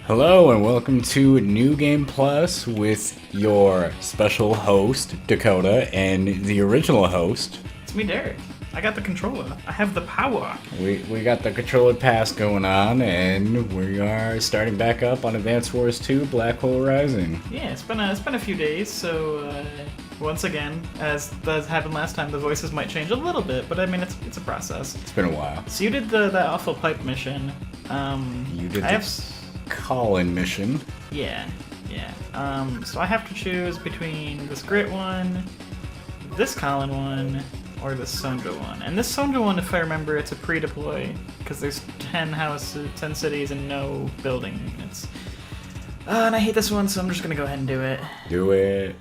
Hello and welcome to New Game Plus with your special host, Dakota, and the original host. It's me, Derek. I got the controller. I have the power. We got the controller pass going on, and we are starting back up on Advance Wars 2 Black Hole Rising. Yeah, it's been a few days, so once again, as happened last time, the voices might change a little bit, but I mean it's a process. It's been a while. So you did the awful pipe mission. You did the call-in mission. Yeah. So I have to choose between this Grit one, this Colin one, or this Sonja one. And this Sonja one, if I remember, it's a pre-deploy, because there's 10 houses, 10 cities, and no building units. And I hate this one, so I'm just gonna go ahead and do it. Do it.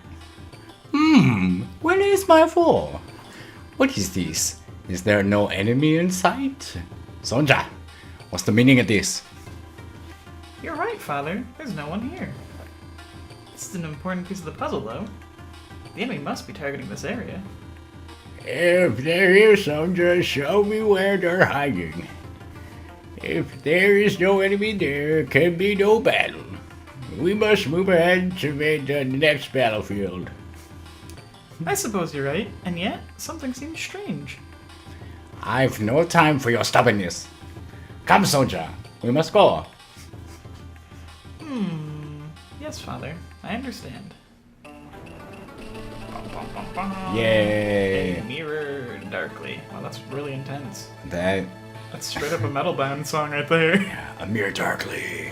Where is my four? What is this? Is there no enemy in sight? Sonja, what's the meaning of this? You're right, Father. There's no one here. This is an important piece of the puzzle, though. The enemy must be targeting this area. If they're here, Sonja, show me where they're hiding. If there is no enemy, there can be no battle. We must move ahead to the next battlefield. I suppose you're right, and yet, something seems strange. I've no time for your stubbornness. Come, Sonja, we must go. Yes, Father. I understand. Yay! A mirror darkly. Wow, that's really intense. That's straight up a metal band song right there. a mirror darkly.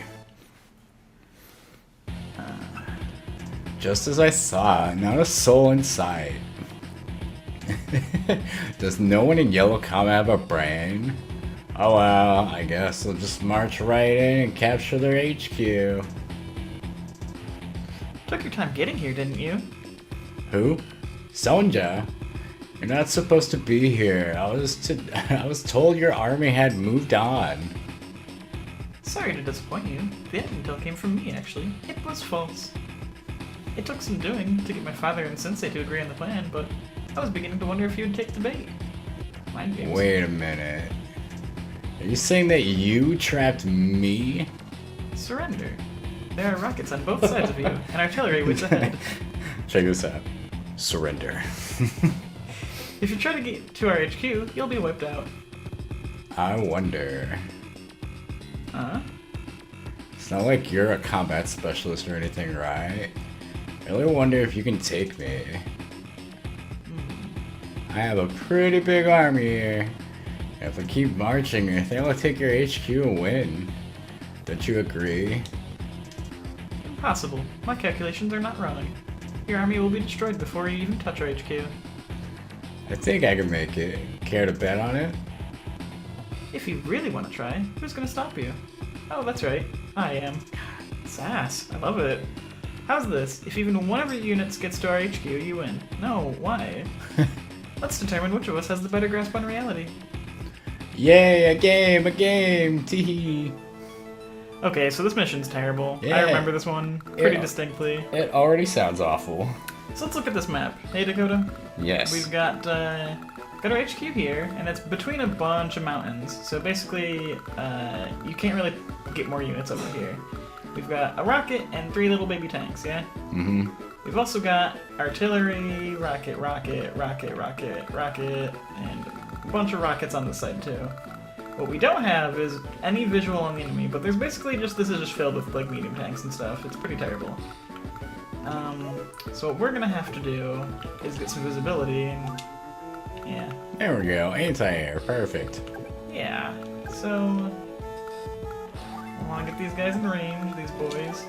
Just as I thought, not a soul in sight. Does no one in Yellow Comet have a brain? Oh well, I guess they'll just march right in and capture their HQ. Took your time getting here, didn't you? Who? Sonja? You're not supposed to be here. I was told your army had moved on. Sorry to disappoint you. The intel came from me, actually. It was false. It took some doing to get my father and Sensei to agree on the plan, but I was beginning to wonder if you'd take the bait. Mind games. Wait a minute. Are you saying that you trapped me? Surrender. There are rockets on both sides of you, and artillery waits ahead. Check this out. Surrender. If you try to get to our HQ, you'll be wiped out. I wonder. Huh? It's not like you're a combat specialist or anything, right? I really wonder if you can take me. I have a pretty big army here. If I keep marching, I think I'll take your HQ and win. Don't you agree? Impossible. My calculations are not wrong. Your army will be destroyed before you even touch our HQ. I think I can make it. Care to bet on it? If you really want to try, who's gonna stop you? Oh, that's right. I am. Sass. I love it. How's this? If even one of your units gets to our HQ, you win. No, why? Let's determine which of us has the better grasp on reality. Yay, a game, teehee. Okay, so this mission's terrible. Yeah. I remember this one pretty distinctly. It already sounds awful. So let's look at this map. Hey, Dakota? Yes. We've got our HQ here, and it's between a bunch of mountains. So basically, you can't really get more units over here. We've got a rocket and 3 little baby tanks, yeah? Mm-hmm. We've also got artillery, rocket, and a bunch of rockets on the side too. What we don't have is any visual on the enemy, but there's basically this is just filled with like medium tanks and stuff. It's pretty terrible. So what we're gonna have to do is get some visibility and yeah. There we go, anti-air, perfect. Yeah, so I wanna get these guys in range, these boys.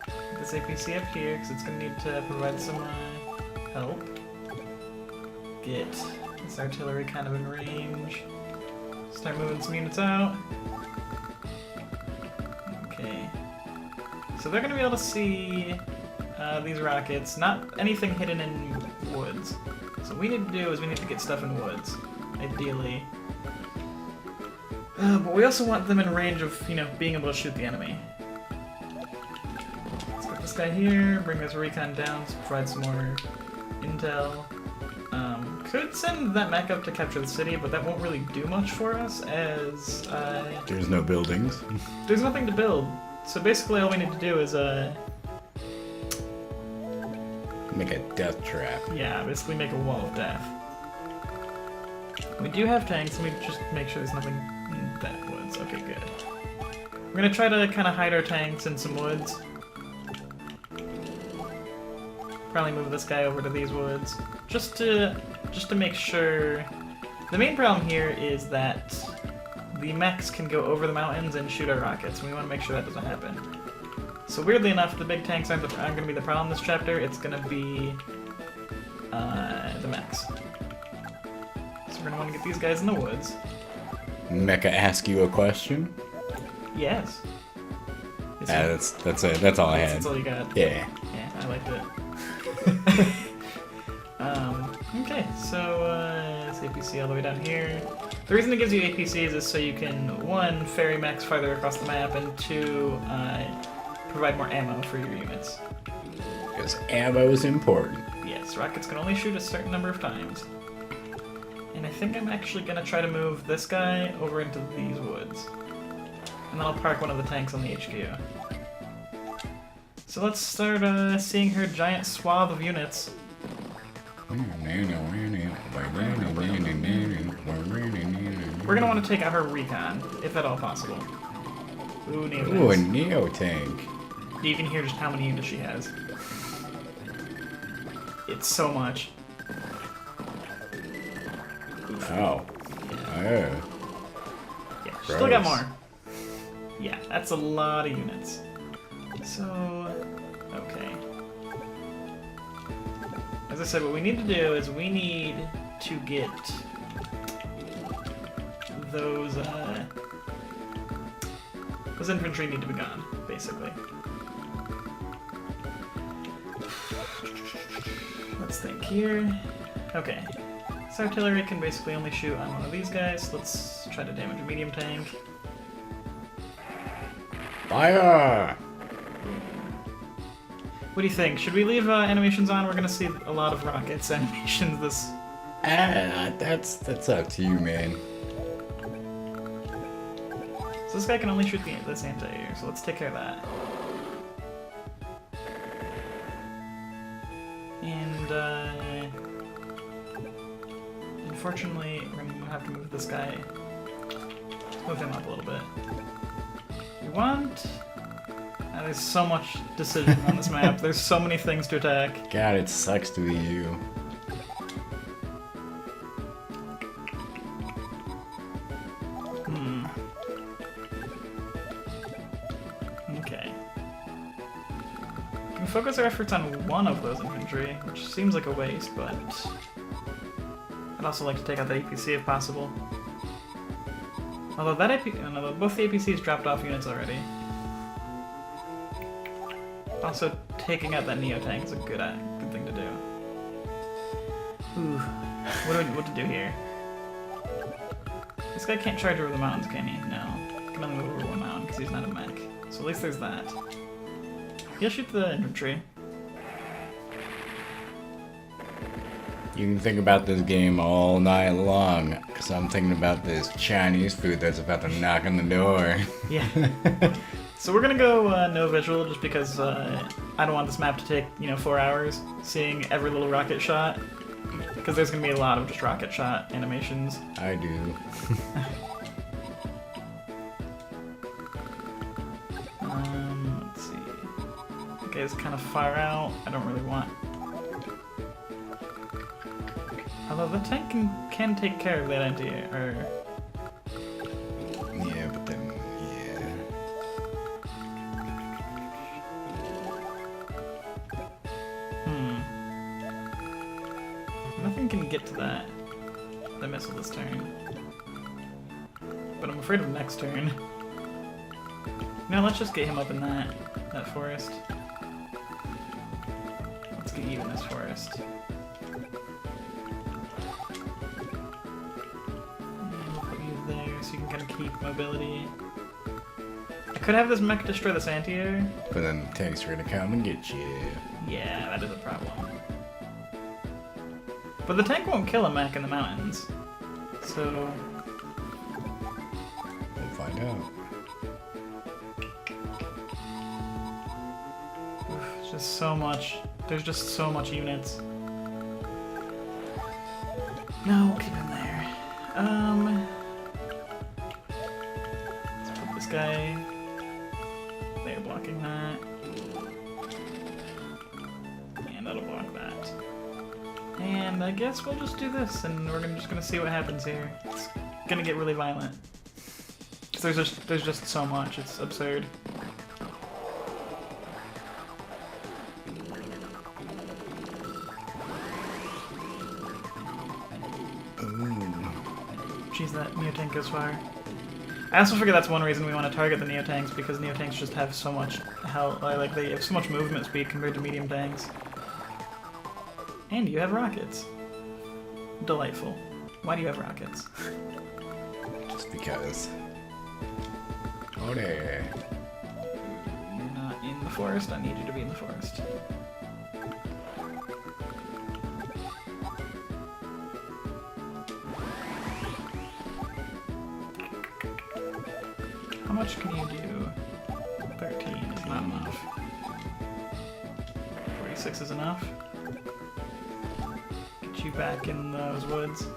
Get this APC up here, because it's gonna need to provide some help. Get this artillery kind of in range. Start moving some units out. Okay. So they're going to be able to see these rockets, not anything hidden in woods. So what we need to do is we need to get stuff in woods, ideally. But we also want them in range of, being able to shoot the enemy. Let's get this guy here, bring this recon down to provide some more intel. Could send that mech up to capture the city, but that won't really do much for us, as There's no buildings. there's nothing to build. So basically all we need to do is, Make a death trap. yeah, basically make a wall of death. We do have tanks, and we just make sure there's nothing in that woods. Okay, good. We're gonna try to kind of hide our tanks in some woods. Probably move this guy over to these woods, just to make sure. The main problem here is that the mechs can go over the mountains and shoot our rockets, and we want to make sure that doesn't happen. So weirdly enough, the big tanks aren't going to be the problem this chapter. It's going to be the mechs. So we're going to want to get these guys in the woods. Mecha ask you a question? Yes. That's it. That's all I had. That's all you got. Yeah. Yeah, I liked it. Okay, so it's APC all the way down here. The reason it gives you APCs is so you can, 1, ferry mechs farther across the map, and 2, provide more ammo for your units. Because ammo is important. Yes, rockets can only shoot a certain number of times. And I think I'm actually going to try to move this guy over into these woods. And then I'll park one of the tanks on the HQ. So let's start seeing her giant swath of units. We're going to want to take out her recon, if at all possible. Ooh, Neo tanks. Ooh, a Neo tank. You can hear just how many units she has. It's so much. Oh. Oh. Yeah, she's still got more. Yeah, that's a lot of units. So, okay. As I said, what we need to do is we need to get those infantry need to be gone, basically. Let's think here. Okay. This artillery can basically only shoot on one of these guys. Let's try to damage a medium tank. Fire! What do you think? Should we leave animations on? We're gonna see a lot of rockets animations this... That's up to you, man. So this guy can only shoot this anti-air, so let's take care of that. And, unfortunately, we're gonna have to move this guy. Move him up a little bit. We want... there's so much decision on this map. There's so many things to attack. God, it sucks to be you. Okay. We can focus our efforts on one of those infantry, which seems like a waste, but I'd also like to take out the APC if possible. Although both the APCs dropped off units already. Also, taking out that Neo tank is a good thing to do. Ooh, what to do here? This guy can't charge over the mountains, can he? No, he can only move over one mountain because he's not a mech. So at least there's that. He'll shoot the infantry. You can think about this game all night long, because I'm thinking about this Chinese food that's about to knock on the door. Yeah. So we're gonna go no visual, just because I don't want this map to take, 4 hours, seeing every little rocket shot. Because there's gonna be a lot of just rocket shot animations. I do. Let's see. Okay, it's kind of far out. I don't really want... Although the tank can take care of that anti-air, Yeah, but then, yeah. Nothing can get to that missile this turn. But I'm afraid of next turn. No, let's just get him up in that forest. Let's get you in this forest. We'll put you there so you can kind of keep mobility. I could have this mech destroy this anti-air. But then the tanks are gonna come and get you. Yeah, that is a problem. But the tank won't kill a mech in the mountains. So... we'll find out. There's just so much. There's just so much units. No, keep him there. Let's put this guy. They're blocking that. And that'll block that. And I guess we'll just do this, and we're just gonna see what happens here. It's gonna get really violent. Cause there's just so much. It's absurd. Jeez, that Neotank goes far. I also figure that's one reason we want to target the Neotanks, because Neotanks just have so much health, like they have so much movement speed compared to medium tanks. And you have rockets. Delightful. Why do you have rockets? Just because. Oh there. You're not in the forest, I need you to be in the forest. How much can you do? 13 is not enough. 46 is enough. Get you back in those woods.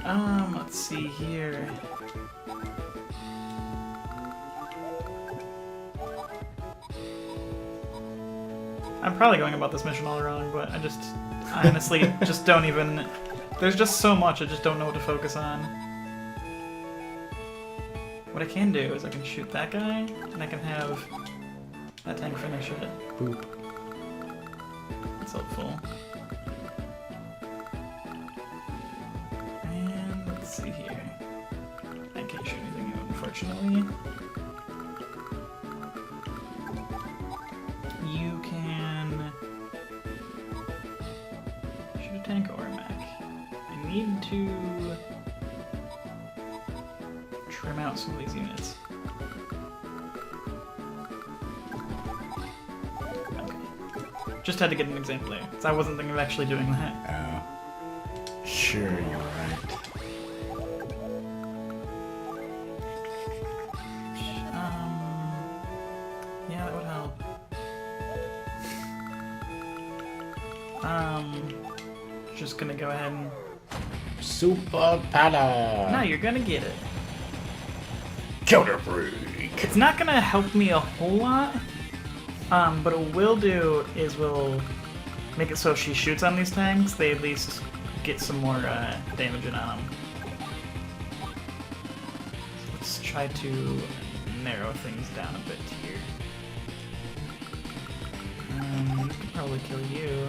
Let's see here. I'm probably going about this mission all wrong, but I honestly just don't even... There's just so much, I just don't know what to focus on. What I can do is I can shoot that guy, and I can have that tank finish it. Boop. That's helpful. And let's see here. I can't shoot anything, unfortunately. You can shoot a tank or a mech. I need to trim out some of these units. Okay. Just had to get an example there, because I wasn't thinking of actually doing that. Oh. Sure, you're right. Yeah, that would help. Just gonna go ahead and... Super Pala! No, you're gonna get it. Counter Freak! It's not gonna help me a whole lot, but what we'll do is we'll make it so if she shoots on these tanks, they at least get some more damage in on them. So let's try to narrow things down a bit here. You could probably kill you.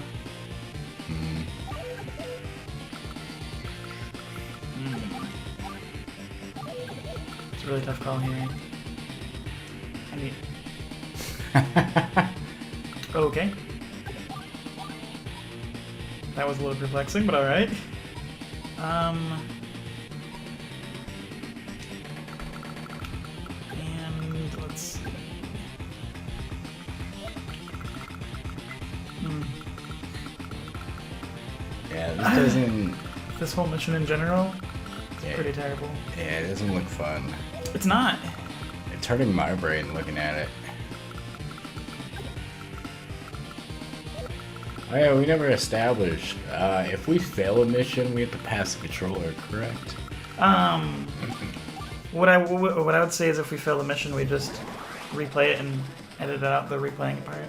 It's a really tough call here. I mean... Okay. That was a little perplexing, but alright. And let's see. Yeah, this doesn't... This whole mission in general is pretty terrible. Yeah, it doesn't look fun. It's not. It's hurting my brain looking at it. Oh yeah, we never established. If we fail a mission, we have to pass the controller, correct? What I would say is if we fail the mission, we just replay it and edit out the replaying part.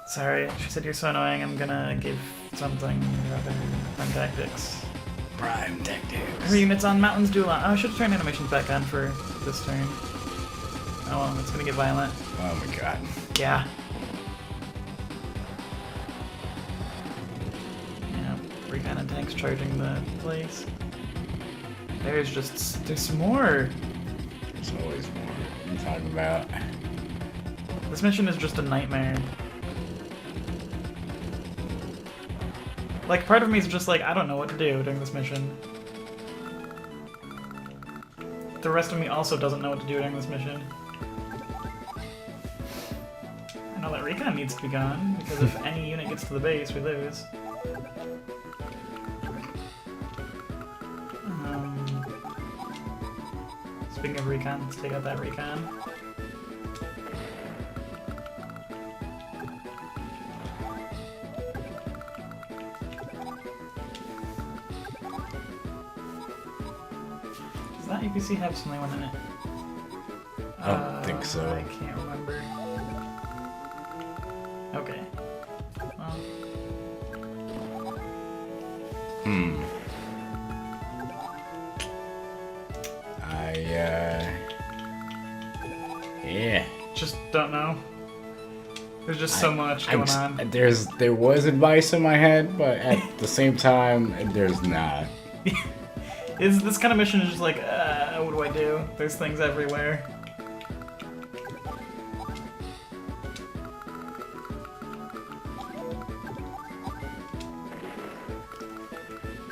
Sorry, she said you're so annoying, I'm gonna give something rather prime tactics. Prime tactics. Her units on mountains do a lot. Oh, I should turn animations back on for this turn. Oh well, it's gonna get violent. Oh my god. Yeah. Yeah, recon and tanks charging the place. There's some more. There's always more. What are you talking about? This mission is just a nightmare. Like, part of me is just like, I don't know what to do during this mission. The rest of me also doesn't know what to do during this mission. I know that recon needs to be gone, because if any unit gets to the base, we lose. Speaking of recon, let's take out that recon. not APC have something in it? I don't think so. I can't remember. Okay. Well. Yeah. Just don't know. There's just so much going on. There was advice in my head, but at the same time, there's not. This kind of mission is just like, what do I do? There's things everywhere.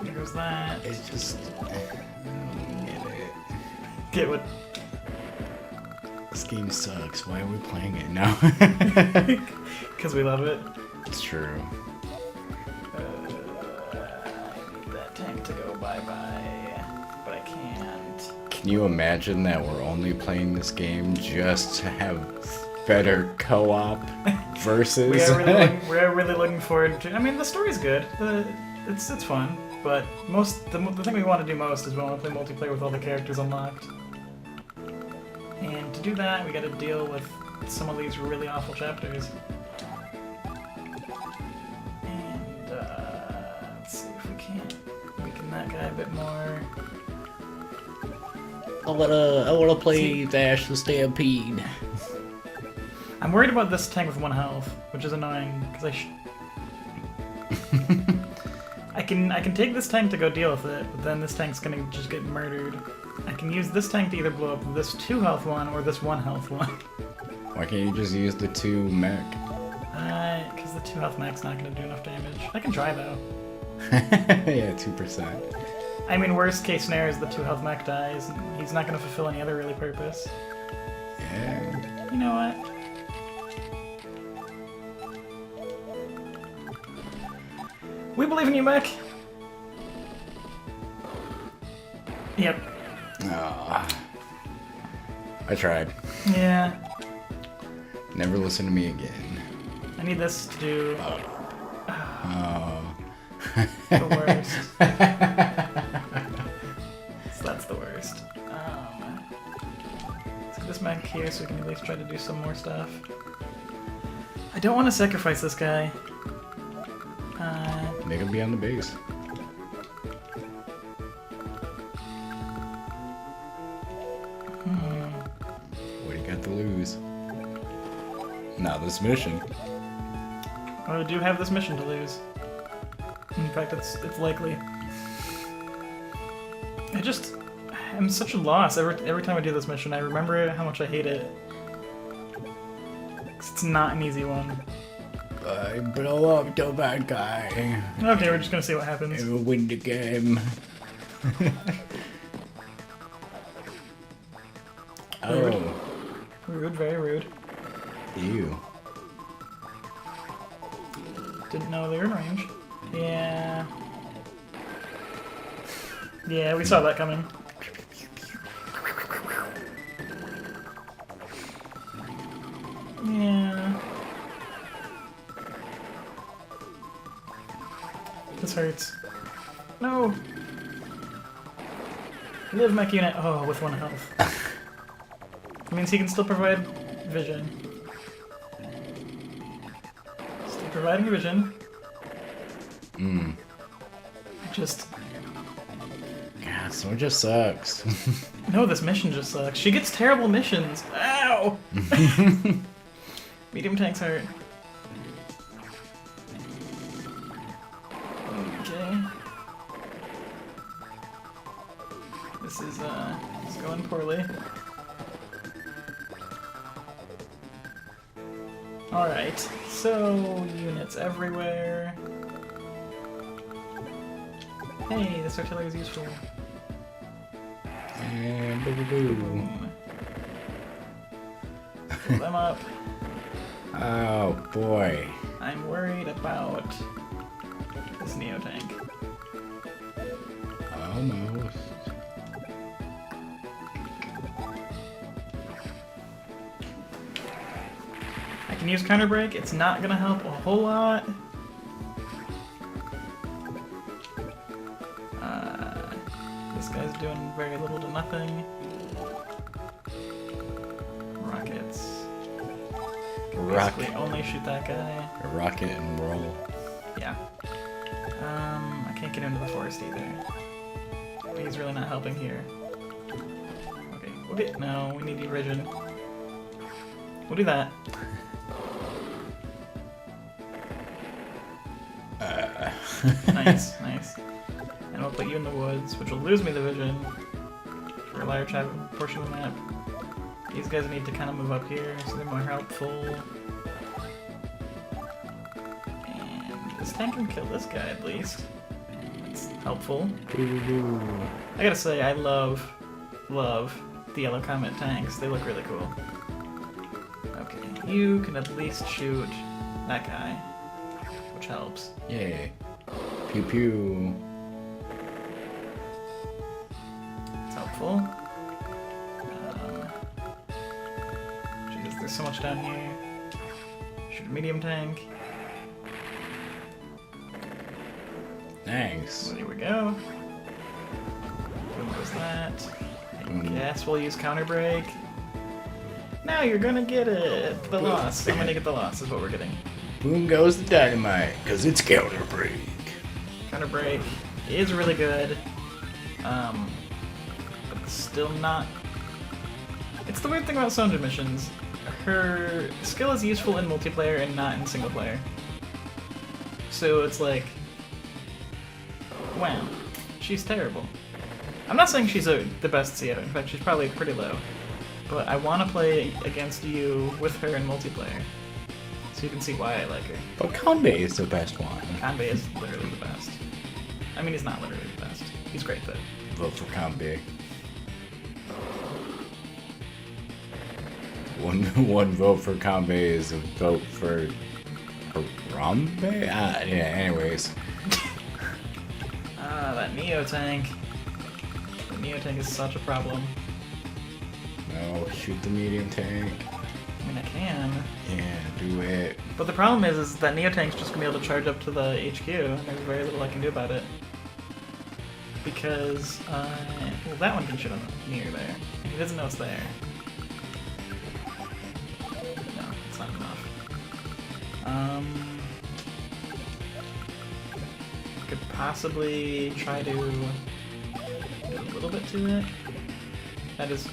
There goes that. It's just... I don't get it. Get what? This game sucks. Why are we playing it now? Because we love it. It's true. I need that tank to go bye-bye, but I can't. Can you imagine that we're only playing this game just to have better co-op versus? we are really looking forward to. I mean, the story's good. It's fun, but the thing we want to do most is we want to play multiplayer with all the characters unlocked. And to do that, we got to deal with some of these really awful chapters. And let's see if we can't weaken that guy a bit more. I wanna play Dash the Stampede. I'm worried about this tank with 1 health, which is annoying because I can take this tank to go deal with it, but then this tank's gonna just get murdered. I can use this tank to either blow up this 2 health one or this 1 health one. Why can't you just use the 2 mech? Because the 2 health mech's not gonna do enough damage. I can try though. Yeah, 2%. I mean, worst case scenario is the 2 health mech dies, and he's not gonna fulfill any other really purpose. Yeah. You know what? We believe in you, mech! Yep. I tried. Yeah. Never listen to me again. I need this to do Oh. the worst. So that's the worst. Let's get this mech here so we can at least try to do some more stuff. I don't want to sacrifice this guy. Make him be on the base. What do you got to lose? Not this mission. Well, we do have this mission to lose. In fact, it's likely. I'm such a loss every time I do this mission. I remember how much I hate it. 'Cause it's not an easy one. I blow up the bad guy. Okay, we're just gonna see what happens. And we'll win the game. Oh. Rude, very rude. Ew. Didn't know they were in range. Yeah. Yeah, we saw that coming. Yeah. This hurts. No! Live mech unit. Oh, with 1 health. It means he can still provide vision. Still providing vision. Just... God, Sonja sucks. No, this mission just sucks. She gets terrible missions. Ow! Medium tanks hurt. Okay. This is going poorly. Alright, so units everywhere. Hey, this artillery is useful. And boo-boo-boo. Boom. Fill them up. Oh, boy. I'm worried about this Neo tank. Almost. I can use counter break. It's not gonna help a whole lot. This guy's doing very little to nothing. Rockets. Basically only shoot that guy. A rocket and roll. Yeah. I can't get into the forest either. But he's really not helping here. Okay, we'll get... No, we need Erision. We'll do that. Nice, nice. And we'll put you in the woods, which will lose me the vision for a large portion of the map. These guys need to kind of move up here, so they're more helpful. And this tank can kill this guy at least. It's helpful. I gotta say, I love the yellow comet tanks. They look really cool. Okay, you can at least shoot that guy, which helps. Yay. Pew pew. It's helpful. Jesus, there's so much down here. Shoot a medium tank. Thanks. So here we go. Boom goes that. Yes, we'll use counter break. Now you're gonna get it. The loss. I'm gonna get the loss is what we're getting. Boom goes the dynamite, cause it's counter break. Counter break is really good. But still not. It's the weird thing about Sonja missions. Her skill is useful in multiplayer and not in single player. So it's like, wow, she's terrible. I'm not saying she's the best CO, in fact she's probably pretty low. But I want to play against you with her in multiplayer. So you can see why I like her. But Kanbei is the best one. Kanbei is literally the best. I mean, he's not literally the best. He's great though. Vote for Kanbei. One vote for Kanbei is a vote for Harambe? Yeah, anyways. That Neo tank. The Neo tank is such a problem. No, shoot the medium tank. I mean, I can. Yeah, do it. But the problem is that Neo tank's just gonna be able to charge up to the HQ, and there's very little I can do about it. Because, well, that one can shoot on near there. And he doesn't know it's there. No, it's not enough. Could possibly try to do a little bit to it. That is,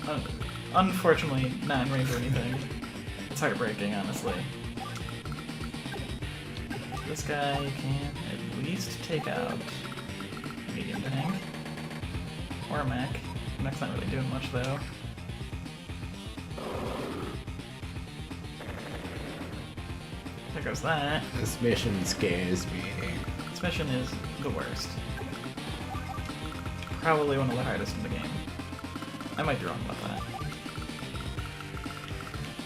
unfortunately, not in range or anything. It's heartbreaking, honestly. This guy can at least take out medium tank. Or a mech. Mech's not really doing much, though. There goes that. This mission scares me. This mission is the worst. Probably one of the hardest in the game. I might be wrong about that.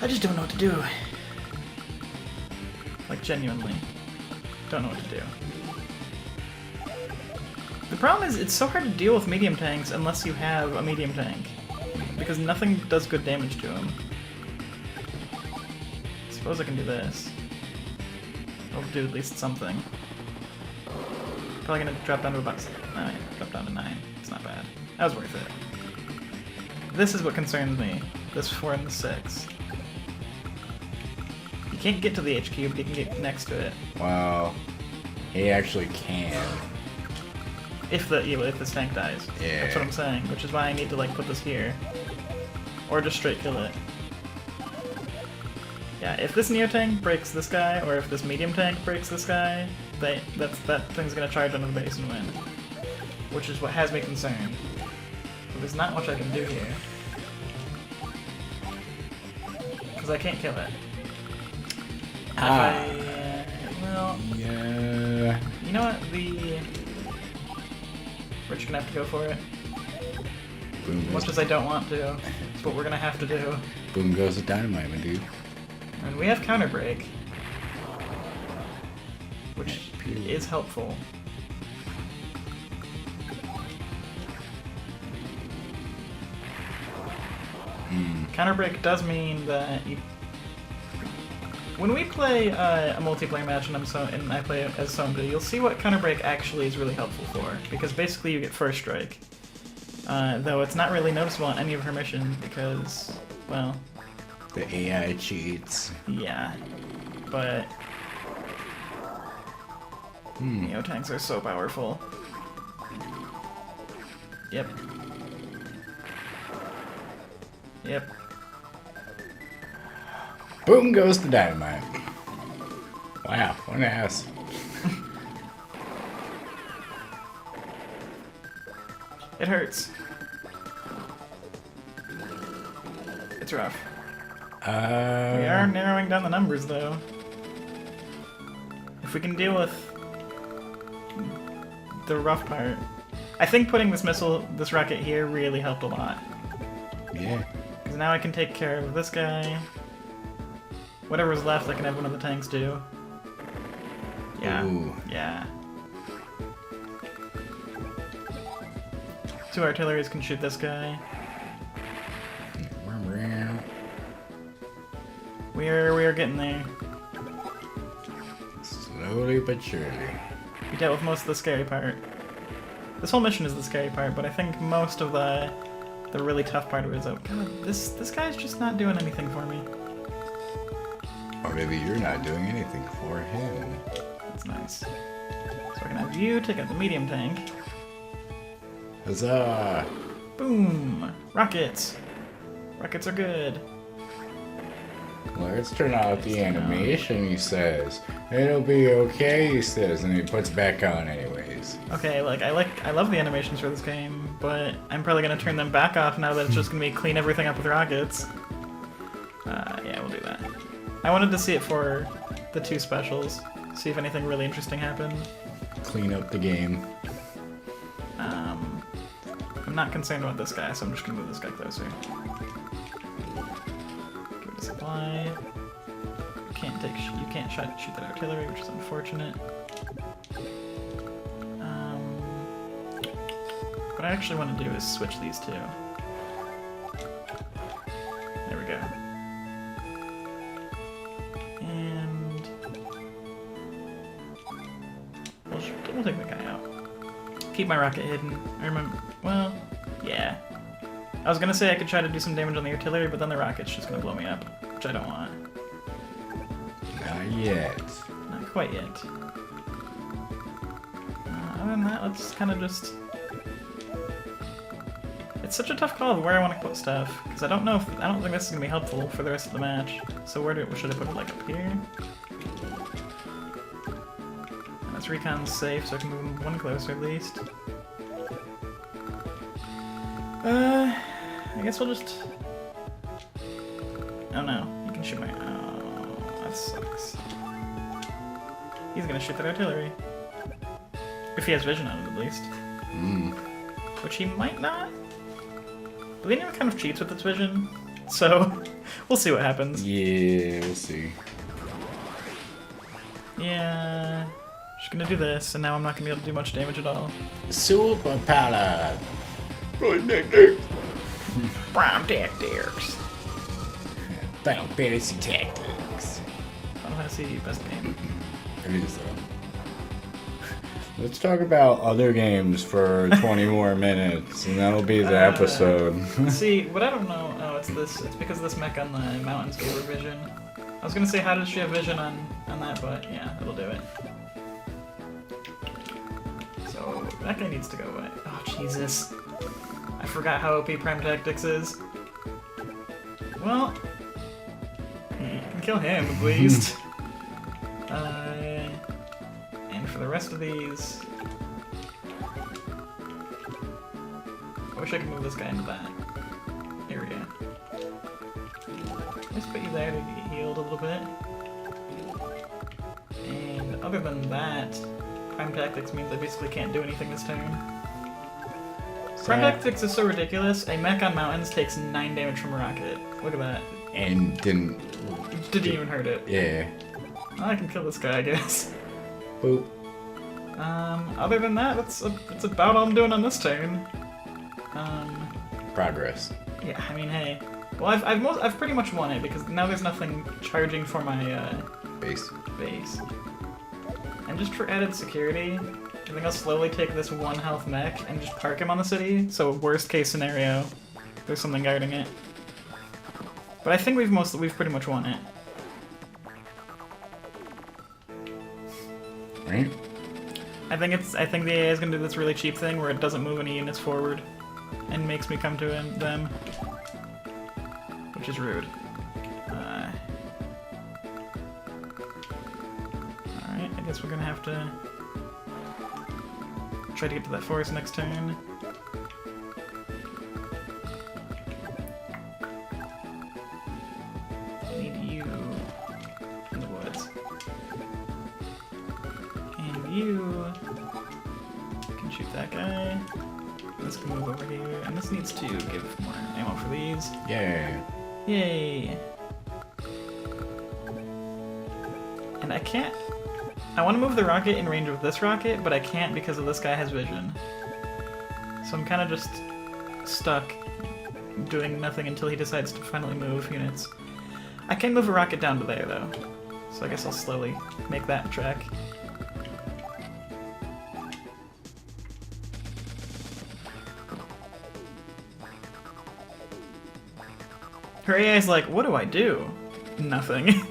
I just don't know what to do. Like, genuinely. Don't know what to do. The problem is, it's so hard to deal with medium tanks unless you have a medium tank. Because nothing does good damage to them. I suppose I can do this. I'll do at least something. Probably gonna drop down to about 9. Drop down to 9. It's not bad. That was worth it. This is what concerns me. This 4 and the 6. You can't get to the HQ, but you can get next to it. Wow. He actually can. If this tank dies. Yeah. That's what I'm saying, which is why I need to like put this here. Or just straight kill it. Yeah, if this Neo tank breaks this guy, or if this medium tank breaks this guy, that thing's gonna charge onto the base and win. Which is what has me concerned. But there's not much I can do here. Because I can't kill it. Well... Yeah. You know what, we're just gonna have to go for it. Boom As much as I don't want to, it's what we're gonna have to do. Boom goes the dynamite, my dude. And we have counter break, which is helpful. Counter break does mean that when we play a multiplayer match and I play as Sonja, you'll see what counter break actually is really helpful for. Because basically you get first strike. Though it's not really noticeable on any of her missions because, well... The AI cheats. Yeah. But... Neo tanks are so powerful. Yep. Yep. Boom goes the dynamite. Wow, what an ass. It hurts. It's rough. We are narrowing down the numbers, though. If we can deal with the rough part. I think putting this rocket here really helped a lot. Yeah. Because now I can take care of this guy. Whatever's left, I can have one of the tanks do. Yeah. Ooh. Yeah. 2 artilleries can shoot this guy. We are getting there. Slowly but surely. We dealt with most of the scary part. This whole mission is the scary part, but I think most of the really tough part of it is, oh god, this guy's just not doing anything for me. Or maybe you're not doing anything for him. That's nice. So I can have you take out the medium tank. Huzzah! Boom! Rockets! Rockets are good. Let's turn out the animation, he says. It'll be okay, he says, and he puts it back on anyways. Okay, I love the animations for this game, but I'm probably gonna turn them back off now that it's just gonna be clean everything up with rockets. Yeah, we'll do that. I wanted to see it for the 2 specials, see if anything really interesting happened. Clean up the game. I'm not concerned about this guy, so I'm just gonna move this guy closer. Give it a supply. You can't shoot that artillery, which is unfortunate. What I actually want to do is switch these 2. There we go. And we'll take the guy out. Keep my rocket hidden. I remember. Well, yeah. I was gonna say I could try to do some damage on the artillery, but then the rocket's just gonna blow me up, which I don't want. Not yet. Not quite yet. Other than that, let's kind of just... It's such a tough call of where I want to put stuff, because I don't think this is gonna be helpful for the rest of the match. So should I put it, like, up here? And this recon's safe, so I can move 1 closer at least. I guess we'll just... Oh no, you can shoot my... Oh, that sucks. He's gonna shoot that artillery. If he has vision on it, at least. Which he might not. But the enemy kind of cheats with its vision, so we'll see what happens. Yeah, we'll see. Yeah, just gonna do this, and now I'm not gonna be able to do much damage at all. Super power. Brown tactics. Final Fantasy Tactics. Final Fantasy best game. It is though. Let's talk about other games for 20 more minutes, and that'll be the episode. See, what I don't know, it's because this mech on the mountains gave her vision. I was gonna say, how does she have vision on that, but yeah, it'll do it. So, that guy needs to go away. Oh, Jesus. I forgot how OP Prime Tactics is. Well, you can kill him, at least. And for the rest of these... I wish I could move this guy into that area. Let's put you there to get healed a little bit. And other than that, Prime Tactics means I basically can't do anything this turn. Prime Tactics is so ridiculous. A mech on mountains takes 9 damage from a rocket. Look at that. And didn't even hurt it. Yeah. Well, I can kill this guy, I guess. Boop. Other than that, that's about all I'm doing on this turn. Progress. Yeah, I mean, hey. Well, I've pretty much won it because now there's nothing charging for my Base. And just for added security, I think I'll slowly take this 1 health mech and just park him on the city. So worst case scenario, there's something guarding it. But I think we've pretty much won it. Right? I think the AI is gonna do this really cheap thing where it doesn't move any units forward and makes me come to them, which is rude. Alright, I guess we're gonna have to try to get to that forest next turn. I need you in the woods. And you can shoot that guy. This can move over here, and this needs to give more ammo for these. Yay. Yay! And I can't... I want to move the rocket in range of this rocket, but I can't because of this guy has vision. So I'm kind of just stuck doing nothing until he decides to finally move units. I can move a rocket down to there, though. So I guess I'll slowly make that track. Her AI is like, what do I do? Nothing.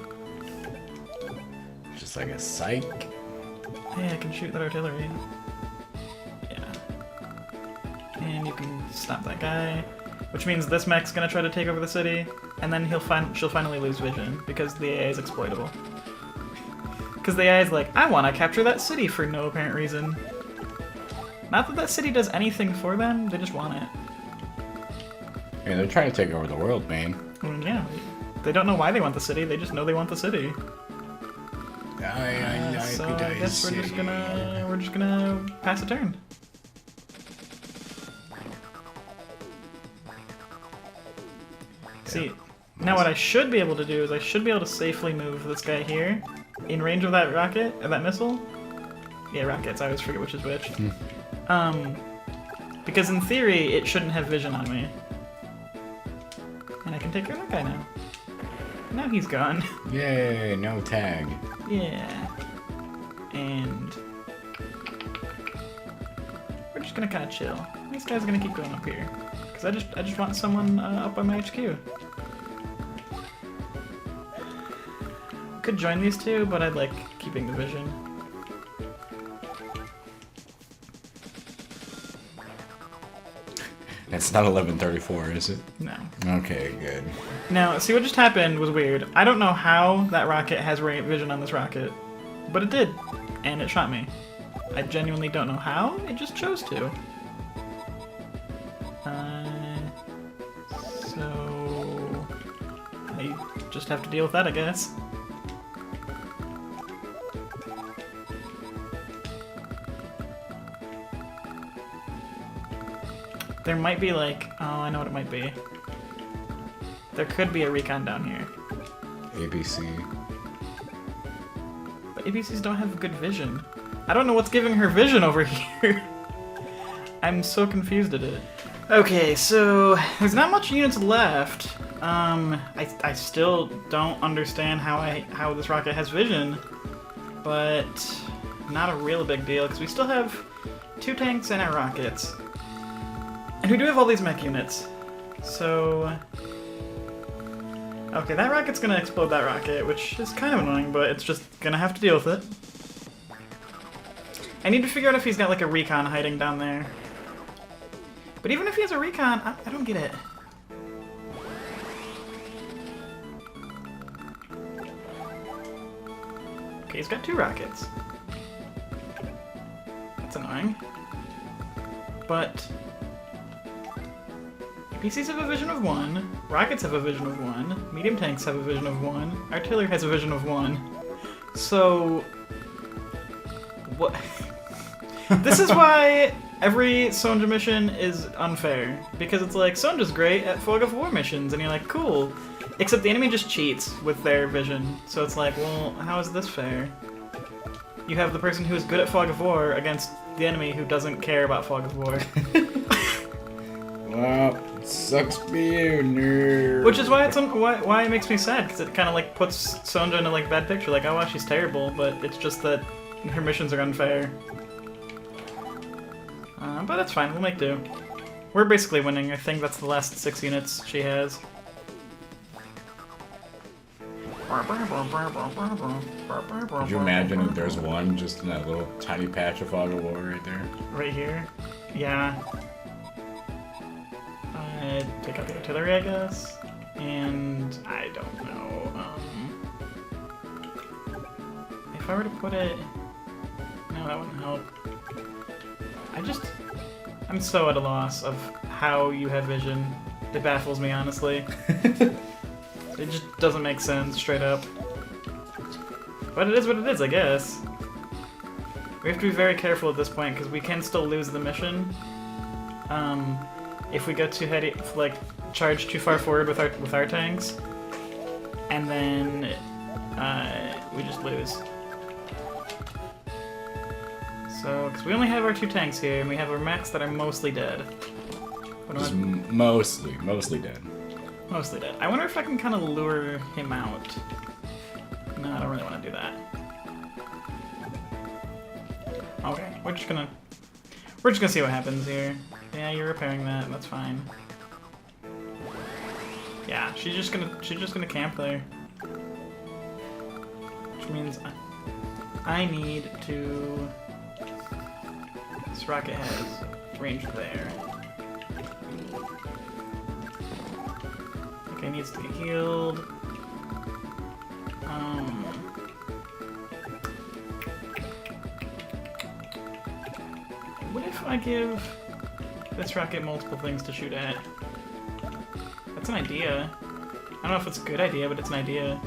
Just like a psych. Hey, I can shoot that artillery. Yeah. And you can stop that guy. Which means this mech's gonna try to take over the city, and then she'll finally lose vision, because the AI is exploitable. Because the AI is like, I wanna capture that city for no apparent reason. Not that that city does anything for them, they just want it. Yeah, they're trying to take over the world, man. Yeah, they don't know why they want the city, they just know they want the city. So I guess we're just gonna pass a turn. See, now what I should be able to do is I should be able to safely move this guy here, in range of that rocket, or that missile. Yeah, rockets, I always forget which is which. Because in theory, it shouldn't have vision on me. And I can take care of that guy now. Now he's gone. Yay, no tag. Yeah. And we're just gonna kind of chill. These guys are gonna keep going up here, cause I just want someone up by my HQ. Could join these two, but I'd like keeping the vision. It's not 11:34, is it? No. Okay, good. Now, see what just happened was weird. I don't know how that rocket has vision on this rocket, but it did, and it shot me. I genuinely don't know how, it just chose to. So I just have to deal with that, I guess. There might be like, oh, I know what it might be. There could be a recon down here. ABC. But ABCs don't have good vision. I don't know what's giving her vision over here. I'm so confused at it. Okay, so there's not much units left. I still don't understand how this rocket has vision, but not a real big deal because we still have 2 tanks and our rockets. And we do have all these mech units, so... Okay, that rocket's gonna explode that rocket, which is kind of annoying, but it's just gonna have to deal with it. I need to figure out if he's got like a recon hiding down there. But even if he has a recon, I don't get it. Okay, he's got 2 rockets. That's annoying. But... PCs have a vision of 1, rockets have a vision of 1, medium tanks have a vision of 1, artillery has a vision of 1. So... What? This is why every Sonja mission is unfair. Because it's like, Sonja's great at Fog of War missions, and you're like, cool. Except the enemy just cheats with their vision. So it's like, well, how is this fair? You have the person who is good at Fog of War against the enemy who doesn't care about Fog of War. Well, sucks for you, nerd. Which is why why it makes me sad, because it kind of like puts Sonja in a like bad picture. Like, oh wow, she's terrible, but it's just that her missions are unfair. But that's fine, we'll make do. We're basically winning. I think that's the last 6 units she has. Could you imagine if there's one just in that little tiny patch of Fog of War right there? Right here? Yeah. Take out the artillery, I guess. And I don't know. If I were to put it... No, that wouldn't help. I'm so at a loss of how you have vision. It baffles me, honestly. It just doesn't make sense, straight up. But it is what it is, I guess. We have to be very careful at this point, because we can still lose the mission. If we go too heady, like, charge too far forward with our tanks, and then we just lose. So, because we only have our 2 tanks here, and we have our mechs that are mostly dead. Just mostly dead. Mostly dead. I wonder if I can kind of lure him out. No, I don't really want to do that. Okay, we're just gonna see what happens here. Yeah, you're repairing that. That's fine. Yeah, she's just gonna camp there, which means I need to. This rocket has range there. Okay, needs to be healed. What if I give this rocket multiple things to shoot at? That's an idea. I don't know if it's a good idea, but it's an idea.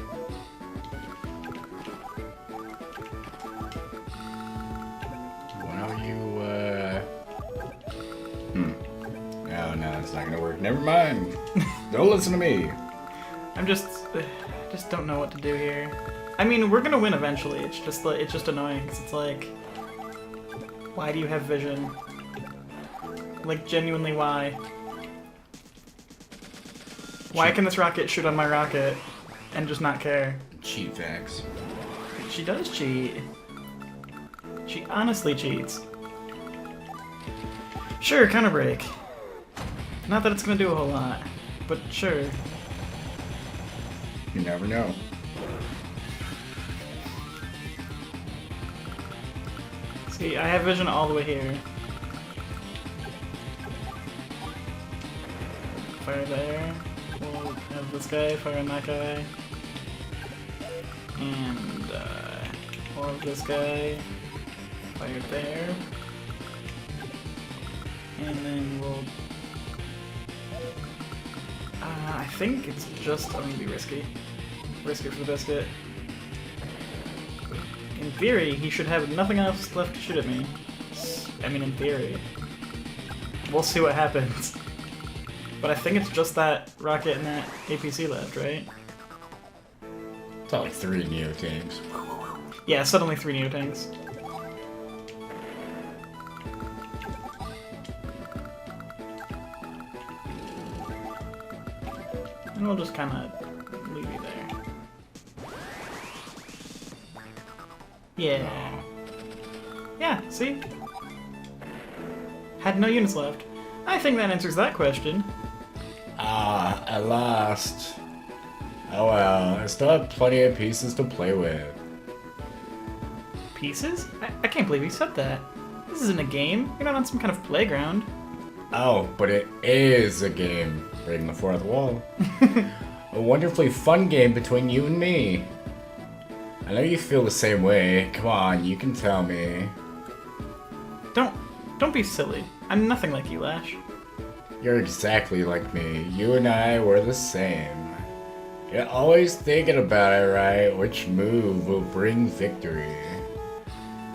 Oh no, it's not gonna work. Never mind. Don't listen to me. I just don't know what to do here. I mean, we're gonna win eventually. It's just annoying because it's like, why do you have vision? Like, genuinely, why? Why can this rocket shoot on my rocket and just not care? Cheat facts. She does cheat. She honestly cheats. Sure, counter break. Not that it's gonna do a whole lot, but sure. You never know. See, I have vision all the way here. Fire there. We'll have this guy fire on that guy. And we'll have this guy fire there. And then we'll... I think it's just... I'm gonna be risky. Risk it for the biscuit. In theory, he should have nothing else left to shoot at me. I mean, in theory. We'll see what happens. But I think it's just that rocket and that APC left, right? It's all like 3 Neo tanks. Yeah, suddenly 3 Neo tanks. And we'll just kind of leave you there. Yeah. Yeah, see? Had no units left. I think that answers that question. Ah, I lost. Oh well, I still have plenty of pieces to play with. Pieces? I can't believe you said that. This isn't a game. You're not on some kind of playground. Oh, but it is a game. Breaking the fourth wall. A wonderfully fun game between you and me. I know you feel the same way. Come on, you can tell me. Don't be silly. I'm nothing like you, Lash. You're exactly like me. You and I were the same. You're always thinking about it, right? Which move will bring victory?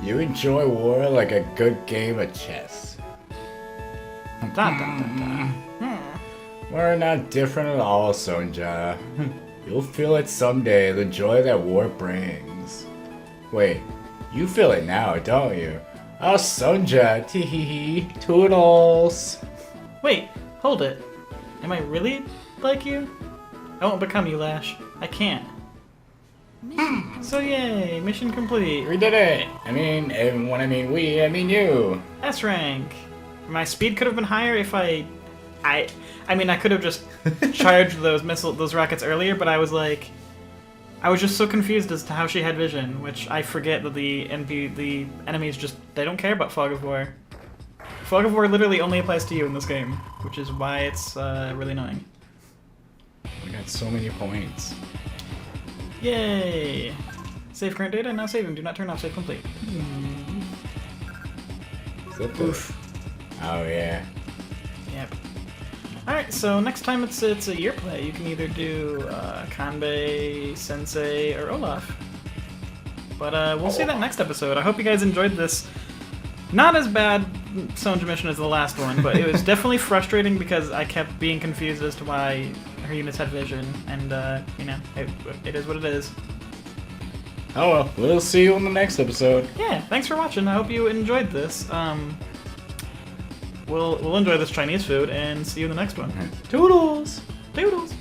You enjoy war like a good game of chess. We're not different at all, Sonja. You'll feel it someday, the joy that war brings. Wait, you feel it now, don't you? Oh, Sonja, tee-hee-hee, toodles. Wait, hold it. Am I really like you? I won't become you, Lash. I can't. So yay, mission complete. We did it! I mean, and when I mean we, I mean you. S rank. My speed could have been higher if I mean, I could have just charged those rockets earlier, but I was like, I was just so confused as to how she had vision, which I forget that the enemies just, they don't care about Fog of War. Fog of War literally only applies to you in this game, which is why it's really annoying. We got so many points. Yay! Save current data, now saving. Do not turn off save complete. Is that the... Oof. Oh yeah. Yep. Alright, so next time it's a year play. You can either do Kanbei, Sensei, or Olaf. But we'll see that next episode. I hope you guys enjoyed this. Not as bad Sonja mission as the last one, but it was definitely frustrating because I kept being confused as to why her units had vision, and you know, it is what it is. Oh well, we'll see you on the next episode. Yeah, thanks for watching. I hope you enjoyed this. We'll enjoy this Chinese food and see you in the next one. Toodles! Toodles!